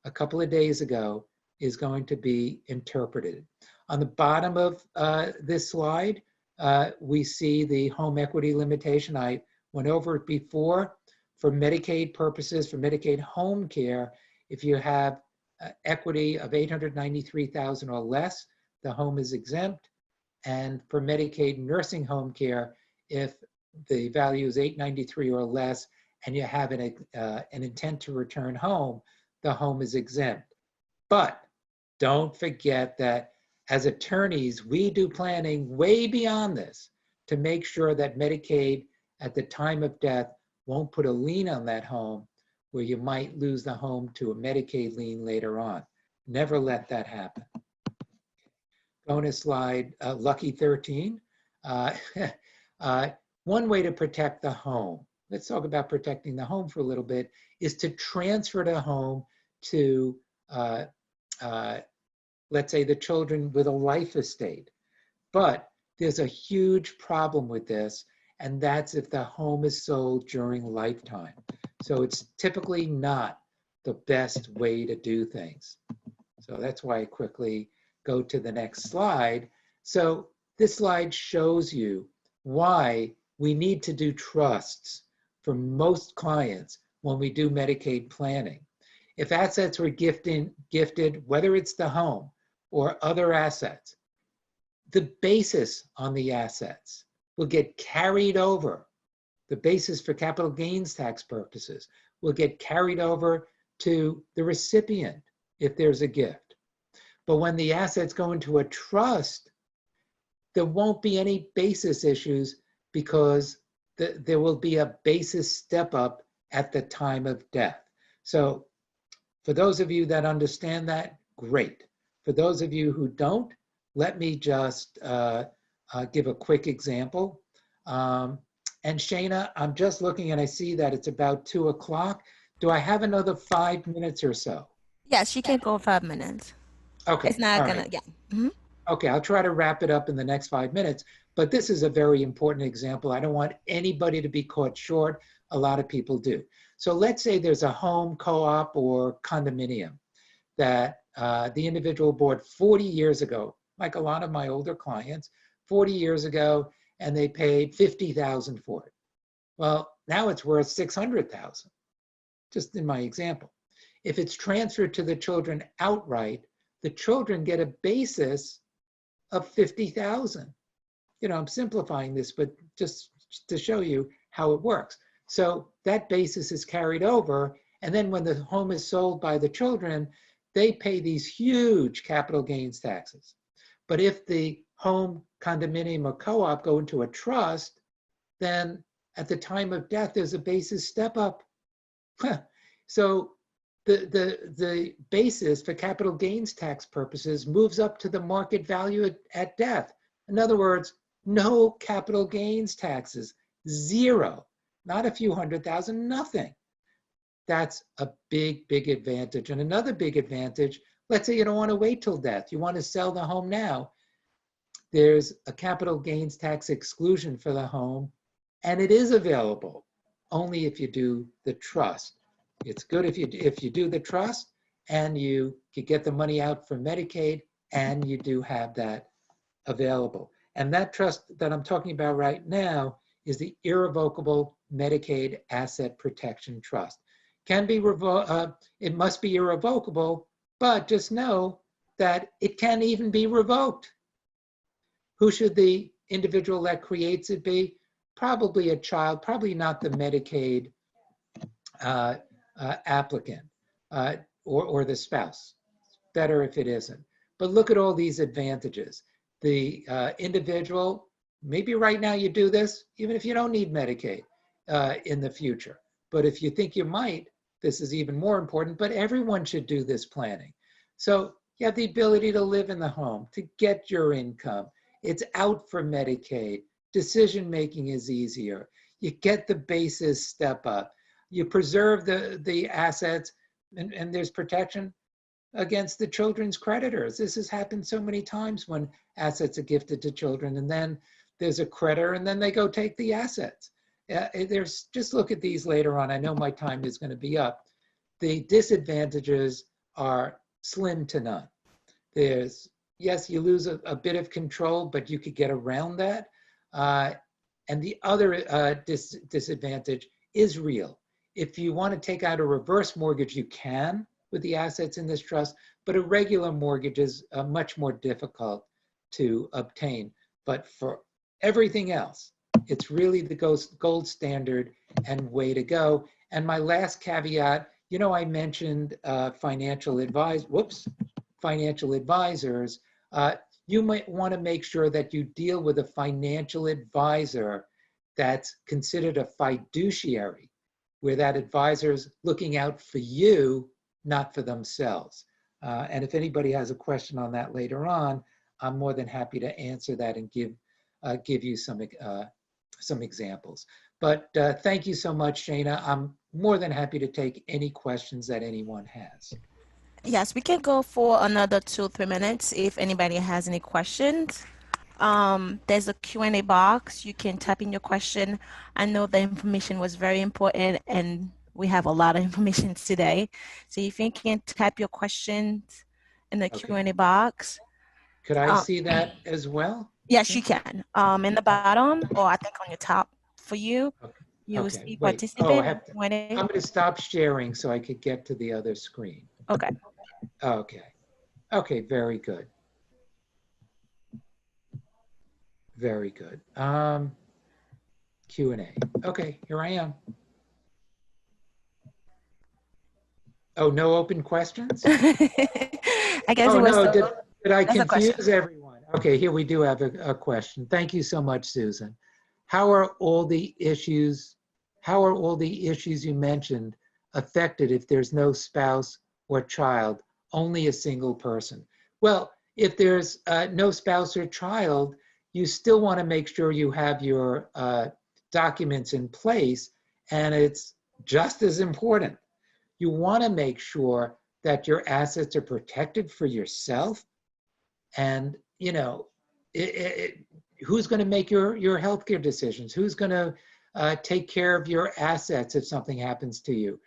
a couple of days ago is going to be interpreted. On the bottom of this slide, we see the home equity limitation. I went over it before. For Medicaid purposes, for Medicaid home care, if you have equity of $893,000 or less, the home is exempt. And for Medicaid nursing home care, if the value is $893,000 or less, and you have an intent to return home, the home is exempt. But don't forget that as attorneys, we do planning way beyond this to make sure that Medicaid at the time of death won't put a lien on that home where you might lose the home to a Medicaid lien later on. Never let that happen. Bonus slide, lucky 13. One way to protect the home, let's talk about protecting the home for a little bit, is to transfer the home to, let's say, the children with a life estate. But there's a huge problem with this, and that's if the home is sold during lifetime. So it's typically not the best way to do things. So that's why I quickly go to the next slide. So this slide shows you why we need to do trusts for most clients when we do Medicaid planning. If assets were gifted, whether it's the home or other assets, the basis on the assets will get carried over. The basis for capital gains tax purposes will get carried over to the recipient if there's a gift. But when the assets go into a trust, there won't be any basis issues because there will be a basis step up at the time of death. So for those of you that understand that, great. For those of you who don't, let me just give a quick example. And Shana, I'm just looking and I see that it's about 2 o'clock. Do I have another 5 minutes or so? Yes, you can go 5 minutes. Okay, It's not all gonna, right. yeah. Mhm. Okay, I'll try to wrap it up in the next 5 minutes, but this is a very important example. I don't want anybody to be caught short. A lot of people do. So let's say there's a home co-op or condominium that the individual bought 40 years ago, like a lot of my older clients, 40 years ago, and they paid $50,000 for it. Well, now it's worth $600,000, just in my example. If it's transferred to the children outright, the children get a basis of $50,000. You know, I'm simplifying this, but just to show you how it works. So that basis is carried over, and then when the home is sold by the children, they pay these huge capital gains taxes. But if the home, condominium, or co-op go into a trust, then at the time of death, there's a basis step up. So the basis for capital gains tax purposes moves up to the market value at death. In other words, no capital gains taxes, zero, not a few $100,000, nothing. That's a big, big advantage. And another big advantage, let's say you don't want to wait till death, you want to sell the home now. There's a capital gains tax exclusion for the home, and it is available only if you do the trust. It's good if you do the trust and you could get the money out from Medicaid and you do have that available. And that trust that I'm talking about right now is the Irrevocable Medicaid Asset Protection Trust. Can be it must be irrevocable, but just know that it can even be revoked. Who should the individual that creates it be? Probably a child, probably not the Medicaid applicant or the spouse. It's better if it isn't. But look at all these advantages. The individual, maybe right now you do this, even if you don't need Medicaid in the future. But if you think you might, this is even more important, but everyone should do this planning. So you have the ability to live in the home, to get your income. It's out for Medicaid. Decision-making is easier. You get the basis step up. you preserve the assets, and there's protection against the children's creditors. This has happened so many times when assets are gifted to children, and then there's a creditor, and then they go take the assets. There's, just look at these later on. I know my time is going to be up. The disadvantages are slim to none. There's, yes, you lose a bit of control, but you could get around that. And the other disadvantage is real. If you want to take out a reverse mortgage, you can with the assets in this trust, but a regular mortgage is much more difficult to obtain. But for everything else, it's really the gold standard and way to go. And my last caveat, you know, I mentioned financial advisors. You might want to make sure that you deal with a financial advisor that's considered a fiduciary, where that advisor's looking out for you, not for themselves. And if anybody has a question on that later on, I'm more than happy to answer that and give you some examples. But thank you so much, Shana. I'm more than happy to take any questions that anyone has. Yes, we can go for another 2-3 minutes if anybody has any questions. There's a Q&A box. You can type in your question. I know the information was very important and we have a lot of information today. So if you can type your questions in the Q&A box. Could I see that as well? Yes, you can. In the bottom, or I think on your top for you, you will see participate. I'm going to stop sharing so I could get to the other screen. Okay. Okay, very good. Very good. Q&A. Okay, here I am. Oh, no open questions? I guess oh, it was no, did I confuse everyone? Okay, here we do have a question. Thank you so much, Susan. How are all the issues you mentioned affected if there's no spouse or child, only a single person? Well, if there's no spouse or child, you still want to make sure you have your documents in place, and it's just as important. You want to make sure that your assets are protected for yourself, and you know, who's going to make your healthcare decisions? Who's going to take care of your assets if something happens to you?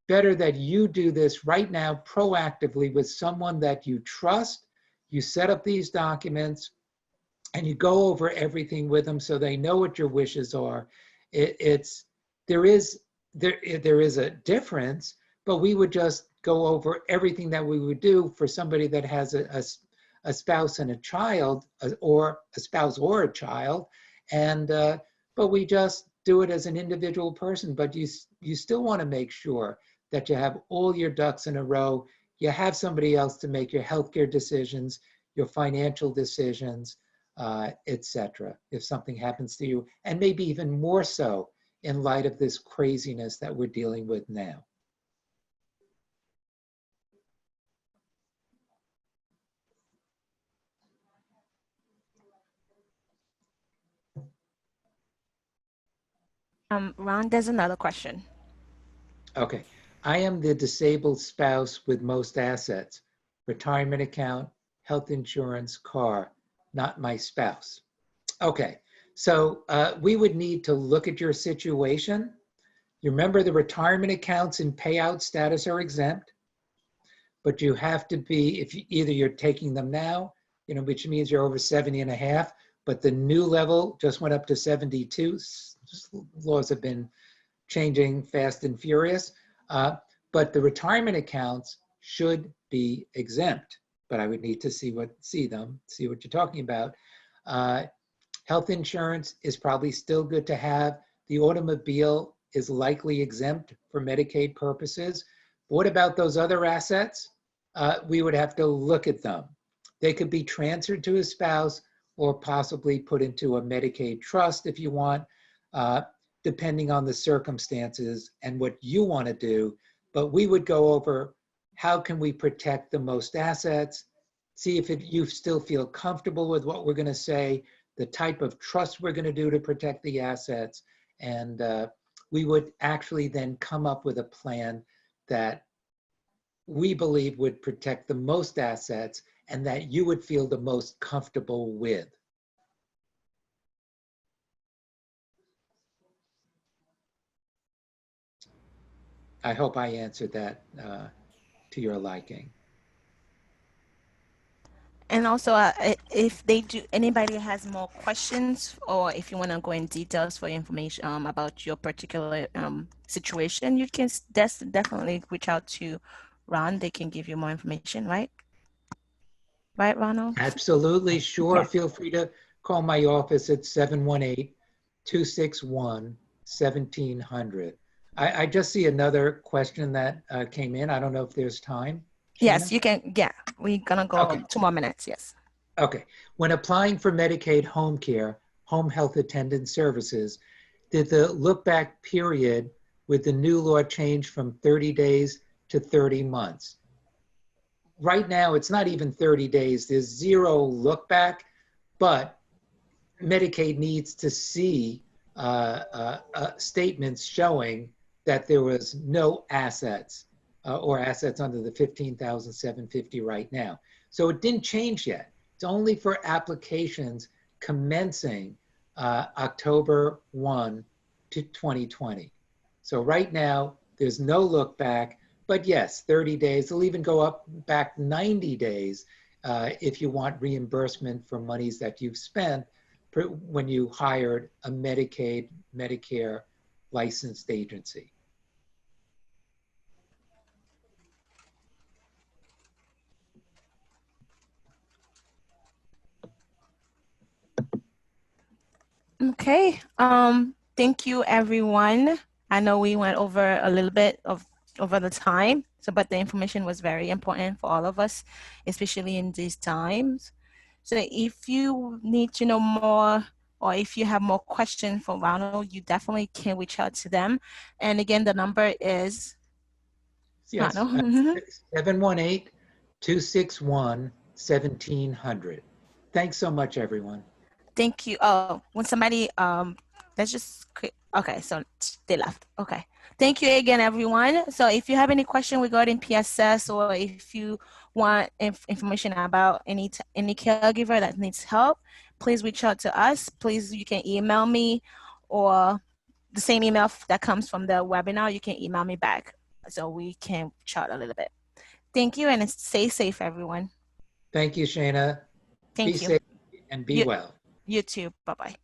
Better that you do this right now proactively with someone that you trust. You set up these documents and you go over everything with them so they know what your wishes are. There is a difference, but we would just go over everything that we would do for somebody that has a spouse and a child, or a spouse or a child, and but we just do it as an individual person. But you still want to make sure that you have all your ducks in a row. You have somebody else to make your healthcare decisions, your financial decisions, etc. if something happens to you, and maybe even more so in light of this craziness that we're dealing with now. Ron, there's another question. Okay. I am the disabled spouse with most assets, retirement account, health insurance, car, not my spouse. Okay. So we would need to look at your situation. You remember the retirement accounts and payout status are exempt, but you have to be, if you, either you're taking them now, you know, which means you're over 70 and a half, but the new level just went up to 72. Laws have been changing fast and furious, but the retirement accounts should be exempt, but I would need to see what you're talking about. Health insurance is probably still good to have. The automobile is likely exempt for Medicaid purposes. What about those other assets? We would have to look at them. They could be transferred to a spouse or possibly put into a Medicaid trust if you want, depending on the circumstances and what you want to do. But we would go over how can we protect the most assets, see if you still feel comfortable with what we're going to say, the type of trust we're going to do to protect the assets, and we would actually then come up with a plan that we believe would protect the most assets and that you would feel the most comfortable with. I hope I answered that to your liking. And also, if they do, anybody has more questions, or if you want to go in details for information about your particular situation, you can definitely reach out to Ron. They can give you more information, right? Right, Ronald? Absolutely, sure. Yeah. Feel free to call my office at 718-261-1700. I just see another question that came in. I don't know if there's time, Yes, Shana? you can. Yeah, we're gonna go Okay. 2 more minutes. Yes. Okay. When applying for Medicaid home care, home health attendant services, did the look back period with the new law change from 30 days to 30 months? Right now, it's not even 30 days. There's zero look back, but Medicaid needs to see statements showing that there was no assets or assets under the 15,750 right now. So it didn't change yet. It's only for applications commencing October 1 to 2020. So right now, there's no look back, but yes, 30 days. It'll even go up back 90 days if you want reimbursement for monies that you've spent when you hired a Medicaid, Medicare licensed agency. Okay. Thank you, everyone. I know we went over a little bit of over the time, so but the information was very important for all of us, especially in these times. So if you need to know more, or if you have more questions for Ronald, you definitely can reach out to them. And again, the number is Yes, Ronald. 718-261-1700. Thanks so much, everyone. Thank you. Oh, when somebody let's just okay, so they left. Okay. Thank you again, everyone. So if you have any question regarding PSS, or if you want information about any caregiver that needs help, please reach out to us. Please, you can email me, or the same email that comes from the webinar, you can email me back so we can chat a little bit. Thank you, and stay safe, everyone. Thank you, Shana. Be Thank you. safe and be You, well. you too. Bye-bye.